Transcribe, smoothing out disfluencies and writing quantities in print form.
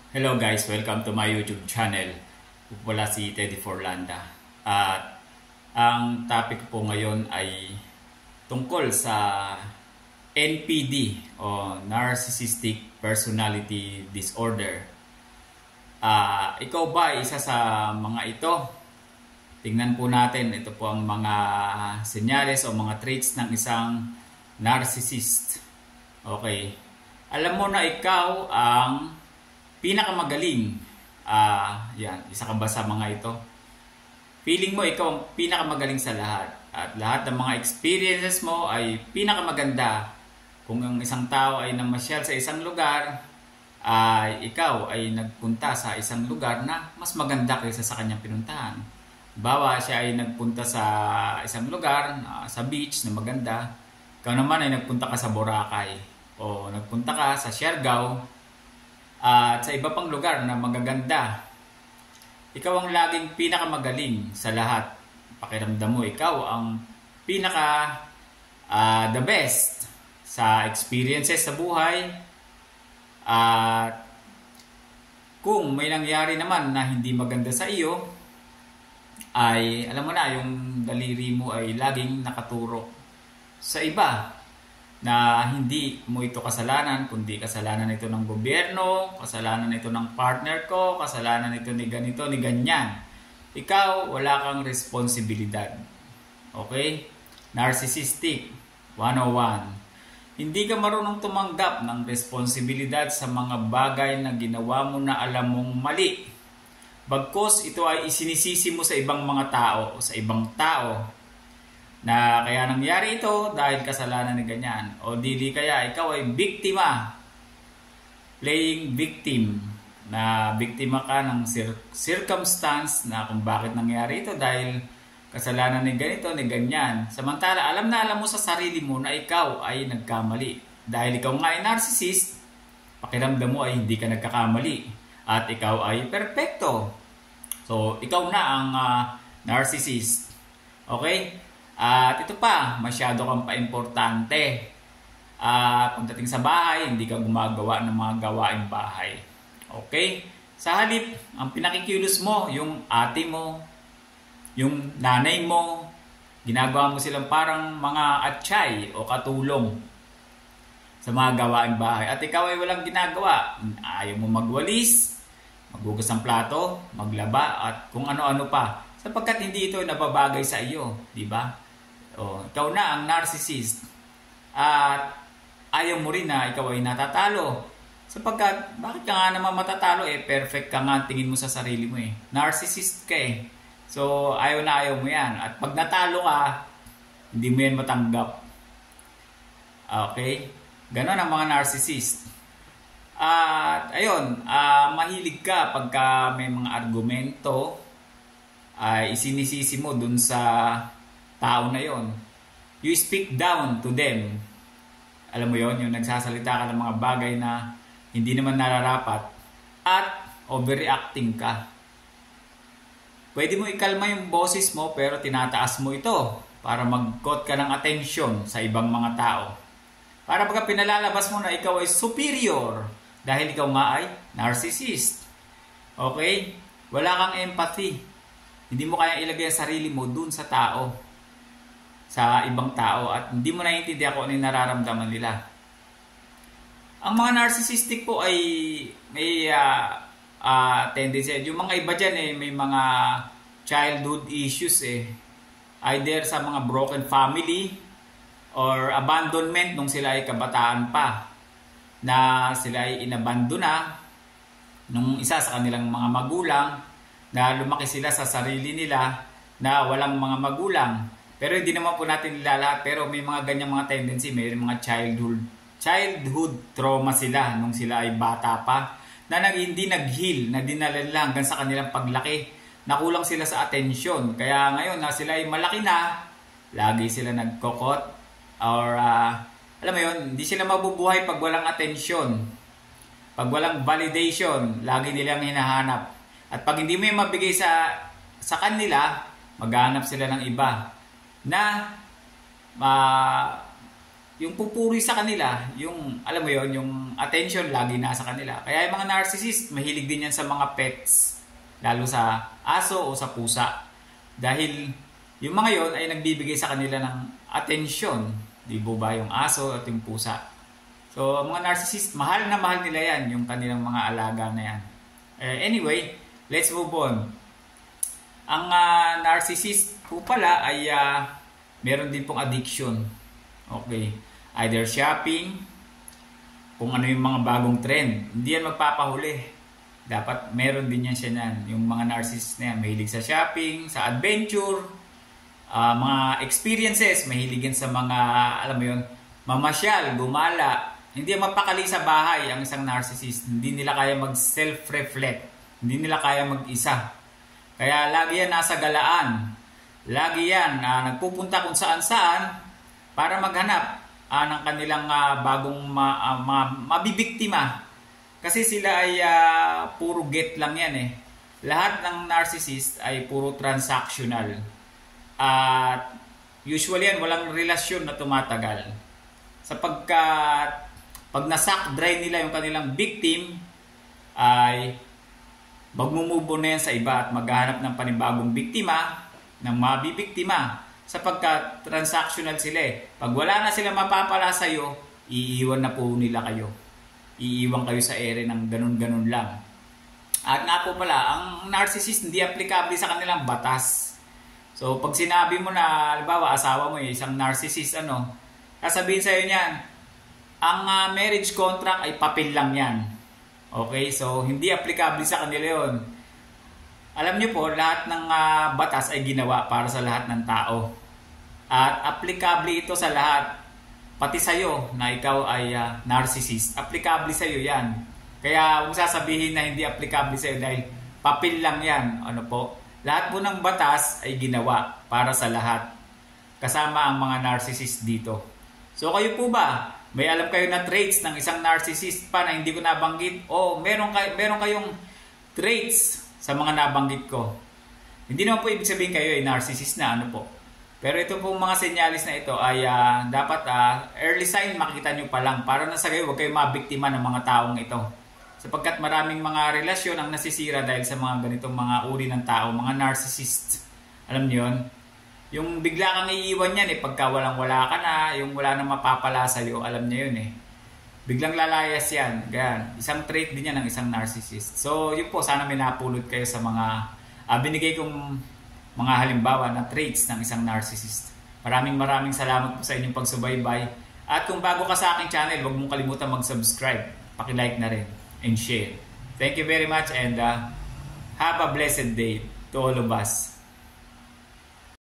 Hello guys, welcome to my YouTube channel. Wala si Teddy Forlanda. At ang topic po ngayon ay tungkol sa NPD o Narcissistic Personality Disorder. Ikaw ba isa sa mga ito? Tingnan po natin, ito po ang mga senyales o mga traits ng isang narcissist. Okay. Alam mo na ikaw ang pinakamagaling. Yan, isa ka ba sa mga ito? Feeling mo ikaw ang pinakamagaling sa lahat. At lahat ng mga experiences mo ay pinakamaganda. Kung ang isang tao ay namasyal sa isang lugar, ay ikaw ay nagpunta sa isang lugar na mas maganda kaysa sa kanyang pinuntahan. Bawa siya ay nagpunta sa isang lugar, sa beach na maganda. Ikaw naman ay nagpunta ka sa Boracay o nagpunta ka sa Siargao at sa iba pang lugar na magaganda. Ikaw ang laging pinakamagaling sa lahat. Pakiramdam mo ikaw ang pinaka the best sa experiences sa buhay. At kung may nangyari naman na hindi maganda sa iyo, ay alam mo na yung daliri mo ay laging nakaturo sa iba na hindi mo ito kasalanan, kundi kasalanan ito ng gobyerno, kasalanan ito ng partner ko, kasalanan ito ni ganito, ni ganyan. Ikaw, wala kang responsibilidad. Okay? Narcissistic 101. Hindi ka marunong tumanggap ng responsibilidad sa mga bagay na ginawa mo na alam mong mali. Bagkus ito ay isinisisi mo sa ibang mga tao o sa ibang tao na kaya nangyari ito dahil kasalanan ni ganyan. O dili kaya ikaw ay biktima. Playing victim. Na biktima ka ng circumstance na kung bakit nangyari ito dahil kasalanan ni ganito, ni ganyan. Samantala, alam na alam mo sa sarili mo na ikaw ay nagkamali. Dahil ikaw nga ay narcissist, pakiramdam mo ay hindi ka nagkakamali. At ikaw ay perfecto. So, ikaw na ang narcissist. Okay? At ito pa, masyado kang paimportante. Pagdating sa bahay, hindi ka gumagawa ng mga gawaing bahay. Okay? Sa halip, ang pinakikilos mo, yung ate mo, yung nanay mo, ginagawa mo silang parang mga atsay o katulong sa mga gawaing bahay. At ikaw ay walang ginagawa. Ayaw mo magwalis, maghugas ng plato, maglaba, at kung ano-ano pa. Sapagkat hindi ito nababagay sa iyo, di ba? Ikaw na ang narcissist. At ayaw mo rin na ikaw ay natatalo. Sapagkat, bakit ka nga naman matatalo? Perfect ka nga tingin mo sa sarili mo eh. Narcissist ka eh. So, ayaw na ayaw mo yan. At pag natalo ka, hindi mo yan matanggap. Okay? Ganon ang mga narcissist. At ayun, mahilig ka pagka may mga argumento, ay isinisisi mo dun sa tao na yon. You speak down to them. Alam mo yon, yung nagsasalita ka ng mga bagay na hindi naman nararapat at overreacting ka. Pwede mo ikalma yung boses mo pero tinataas mo ito para mag-caught ka ng attention sa ibang mga tao. Para pagka pinalalabas mo na ikaw ay superior dahil ikaw nga ay narcissist. Okay? Wala kang empathy. Hindi mo kaya ilagay ang sarili mo dun sa tao, sa ibang tao, at hindi mo naiintindihan kung ano yung nararamdaman nila. Ang mga narcissistic po ay may tendency. Yung mga iba dyan may mga childhood issues eh. Either sa mga broken family or abandonment nung sila ay kabataan pa. Na sila ay inabandona nung isa sa kanilang mga magulang, na lumaki sila sa sarili nila na walang mga magulang. Pero hindi naman po natin nilalahat, pero may mga ganyang mga tendency, may mga childhood trauma sila nung sila ay bata pa, na hindi nag-heal, na dinala lang hanggang sa kanilang paglaki. Nakulang sila sa atensyon. Kaya ngayon na sila ay malaki na, lagi sila nagkokot or alam mo yun, hindi sila mabubuhay pag walang atensyon. Pag walang validation, lagi nilang hinahanap. At pag hindi mo yung mabigay sa kanila, maghanap sila ng iba na yung pupuri sa kanila, yung alam mo yon, yung attention lagi nasa kanila. Kaya yung mga narcissist, mahilig din yan sa mga pets, lalo sa aso o sa pusa. Dahil yung mga yon ay nagbibigay sa kanila ng attention, di ba, yung aso at yung pusa. So mga narcissist, mahal na mahal nila yan, yung kanilang mga alaga na yan. Anyway, let's move on. Ang narcissist po pala ay meron din pong addiction. Okay. Either shopping, kung ano yung mga bagong trend. Hindi yan magpapahuli. Dapat meron din yan siya yan. Yung mga narcissist na yan, mahilig sa shopping, sa adventure, mga experiences, mahilig yan sa mga, alam mo yun, mamasyal, gumala. Hindi yan magpakali sa bahay ang isang narcissist. Hindi nila kaya mag-self-reflect. Hindi nila kaya mag-isa. Kaya lagi yan nasa galaan. Lagi yan nagpupunta kung saan-saan para maghanap ng kanilang bagong mabibiktima. Kasi sila ay puro get lang yan eh. Lahat ng narcissist ay puro transactional. At usually yan, walang relasyon na tumatagal. Sapagkat pag nasak dry nila yung kanilang victim, ay magmumove on na yan sa iba at maghahanap ng panibagong biktima, ng mabibiktima. Sapagkat transactional sila eh. Pag wala na sila mapapala sa'yo, iiwan na po nila kayo. Iiwan kayo sa ere ng ganun-ganun lang. At nga po pala, ang narcissist hindi applicable sa kanilang batas. So pag sinabi mo na, halimbawa asawa mo isang narcissist, sasabihin sa'yo niyan, ang marriage contract ay papel lang yan. Okay, so hindi applicable sa kanila yun. Alam niyo po, lahat ng batas ay ginawa para sa lahat ng tao. At applicable ito sa lahat. Pati sa'yo na ikaw ay narcissist. Applicable sa'yo yan. Kaya huwag sasabihin na hindi applicable sa'yo dahil papel lang yan. Lahat po ng batas ay ginawa para sa lahat. Kasama ang mga narcissist dito. So kayo po ba? May alam kayo na traits ng isang narcissist pa na hindi ko nabanggit? O meron kayong traits sa mga nabanggit ko. Hindi naman po ibig sabihin kayo ay narcissist na Pero ito pong mga senyalis na ito ay dapat early sign makita nyo pa lang para na sa kayo huwag kayo mabiktima ng mga taong ito. Sapagkat maraming mga relasyon ang nasisira dahil sa mga ganitong mga uri ng tao, mga narcissist. Alam niyo yun? Yung bigla kang iiwan yan pagka walang-wala ka na, yung wala nang mapapala sa'yo, alam niya yun Biglang lalayas yan. Ganyan. Isang trait din yan ng isang narcissist. So, yun po, sana may napulot kayo sa mga binigay kong mga halimbawa na traits ng isang narcissist. Maraming salamat po sa inyong pagsubaybay. At kung bago ka sa aking channel, huwag mong kalimutan mag-subscribe. Paki-like na rin and share. Thank you very much and have a blessed day to all of us.